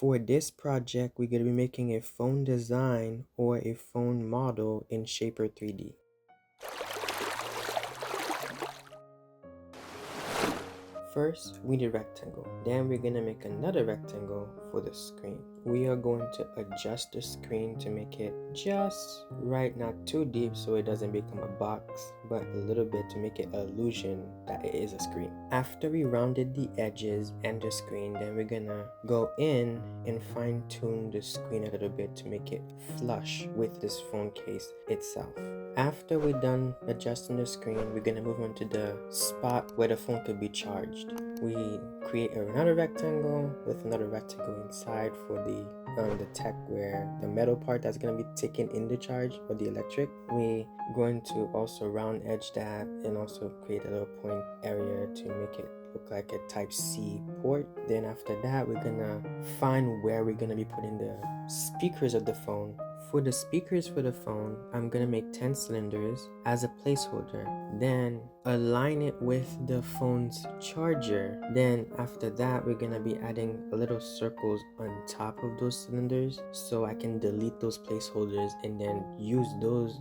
For this project, we're going to be making a phone design or a phone model in Shapr 3D. First, we need a rectangle. Then we're going to make another rectangle for the screen. We are going to adjust the screen to make it just right, not too deep so it doesn't become a box, but a little bit to make it an illusion that it is a screen. After we rounded the edges and the screen, then we're going to go in and fine tune the screen a little bit to make it flush with this phone case itself. After we're done adjusting the screen, we're going to move on to the spot where the phone could be charged. We create another rectangle with another rectangle inside for the tech where the metal part that's going to be taken in the charge or the electric. We're going to also round edge that and also create a little point area to make it look like a type C port. Then after that, we're gonna find where we're gonna be putting the speakers of the phone. For the speakers for the phone, I'm gonna make 10 cylinders as a placeholder, then align it with the phone's charger. Then after that, we're gonna be adding a little circles on top of those cylinders so I can delete those placeholders and then use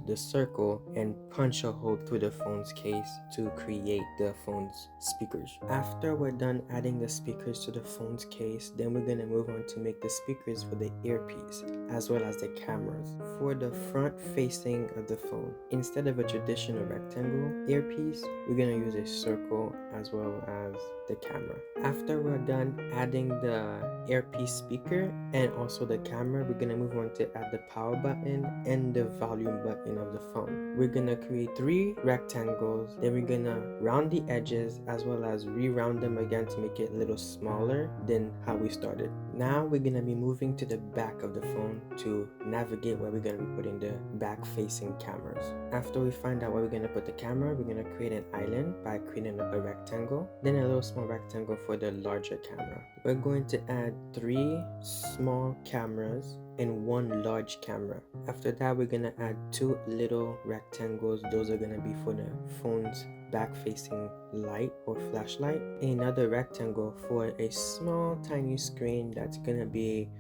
the circle and punch a hole through the phone's case to create the phone's speakers. After we're done adding the speakers to the phone's case, then we're gonna move on to make the speakers for the earpiece as well as the cameras. For the front facing of the phone, instead of a traditional rectangle earpiece, we're gonna use a circle as well as the camera. After we're done adding the earpiece speaker and also the camera, we're gonna move on to add the power button and the volume button of the phone. We're gonna create 3 rectangles, then we're gonna round the edges as well as re-round them again to make it a little smaller than how we started. Now we're gonna be moving to the back of the phone to navigate where we're gonna be putting the back facing cameras. After we find out where we're gonna put the camera, we're gonna create an island by creating a rectangle, then a little small rectangle for the larger camera. We're going to add 3 small cameras and 1 large camera. After that, we're gonna add 2 little rectangles. Those are gonna be for the phone's back facing light or flashlight. Another rectangle for a small tiny screen that's gonna be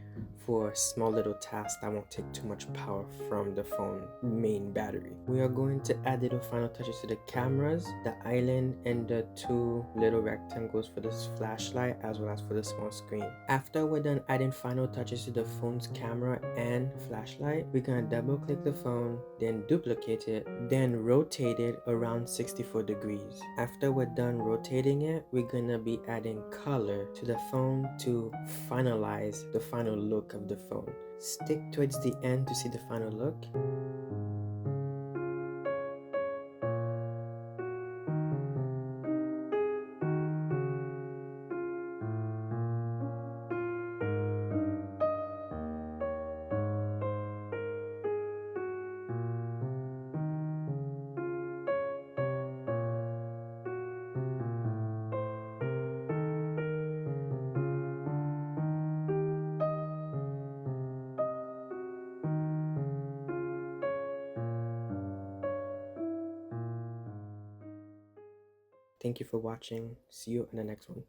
for small little tasks that won't take too much power from the phone main battery. We are going to add little final touches to the cameras, the island, and the 2 little rectangles for this flashlight as well as for the small screen. After we're done adding final touches to the phone's camera and flashlight, we're gonna double click the phone, then duplicate it, then rotate it around 64 degrees. After we're done rotating it, we're gonna be adding color to the phone to finalize the final look of the phone. Stick towards the end to see the final look. Thank you for watching. See you in the next one.